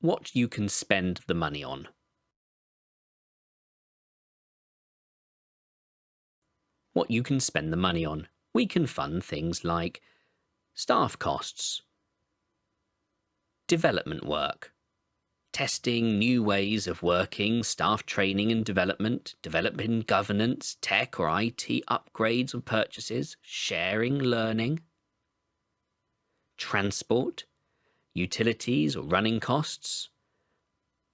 What you can spend the money on. What you can spend the money on. We can fund things like staff costs, development work, testing new ways of working, staff training and development, developing governance, tech or IT upgrades or purchases, sharing learning, transport, utilities or running costs,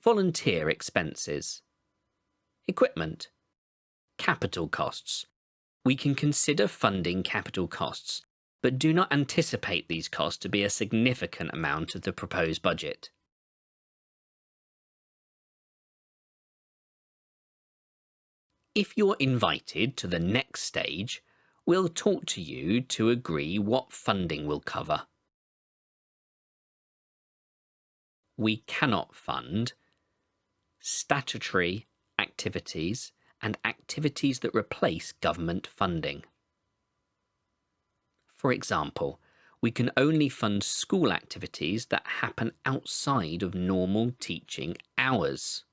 volunteer expenses, equipment, capital costs. We can consider funding capital costs, but do not anticipate these costs to be a significant amount of the proposed budget. If you're invited to the next stage, we'll talk to you to agree what funding will cover. We cannot fund statutory activities and activities that replace government funding. For example, we can only fund school activities that happen outside of normal teaching hours.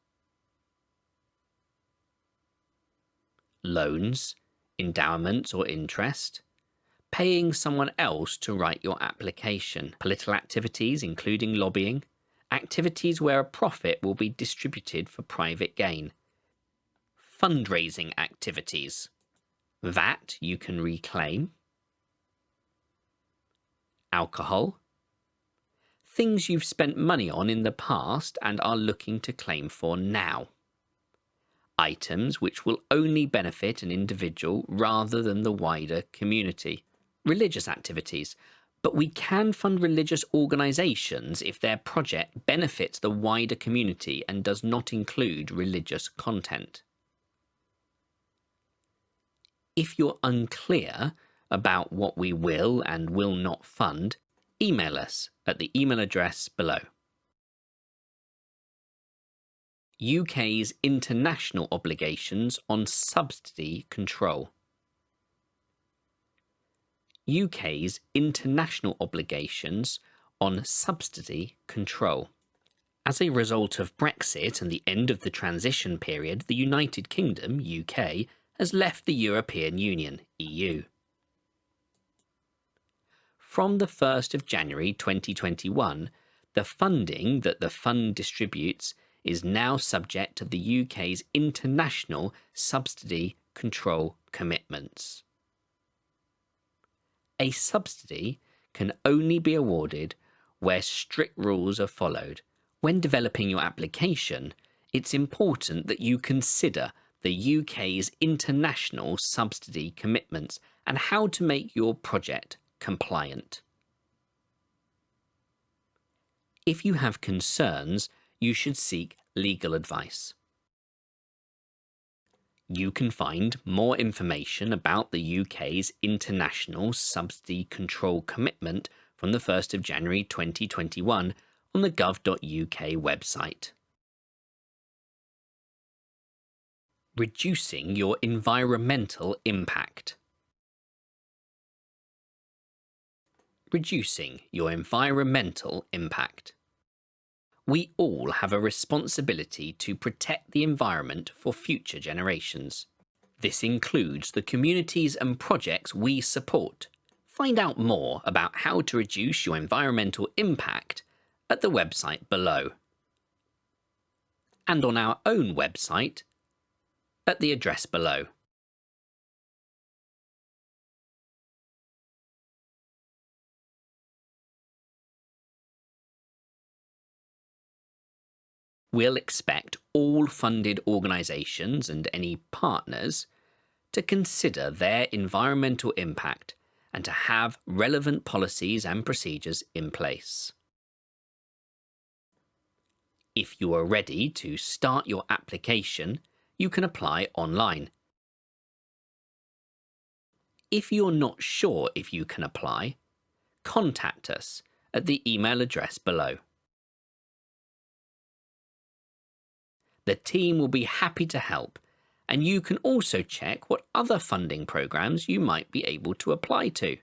Loans, endowments or interest, paying someone else to write your application, political activities including lobbying, activities where a profit will be distributed for private gain, fundraising activities, VAT you can reclaim, alcohol, things you've spent money on in the past and are looking to claim for now, items which will only benefit an individual rather than the wider community, religious activities, but we can fund religious organisations if their project benefits the wider community and does not include religious content. If you're unclear about what we will and will not fund, email us at the email address below. UK's international obligations on subsidy control. UK's international obligations on subsidy control. As a result of Brexit and the end of the transition period, the United Kingdom, UK, has left the European Union, EU. From the 1st of January 2021, the funding that the fund distributes is now subject to the UK's international subsidy control commitments. A subsidy can only be awarded where strict rules are followed. When developing your application, it's important that you consider the UK's international subsidy commitments and how to make your project compliant. If you have concerns, you should seek legal advice. You can find more information about the UK's international subsidy control commitment from the 1st of January 2021 on the gov.uk website. Reducing your environmental impact. Reducing your environmental impact. We all have a responsibility to protect the environment for future generations. This includes the communities and projects we support. Find out more about how to reduce your environmental impact at the website below, and on our own website at the address below. We'll expect all funded organisations and any partners to consider their environmental impact and to have relevant policies and procedures in place. If you are ready to start your application, you can apply online. If you're not sure if you can apply, contact us at the email address below. The team will be happy to help, and you can also check what other funding programs you might be able to apply to.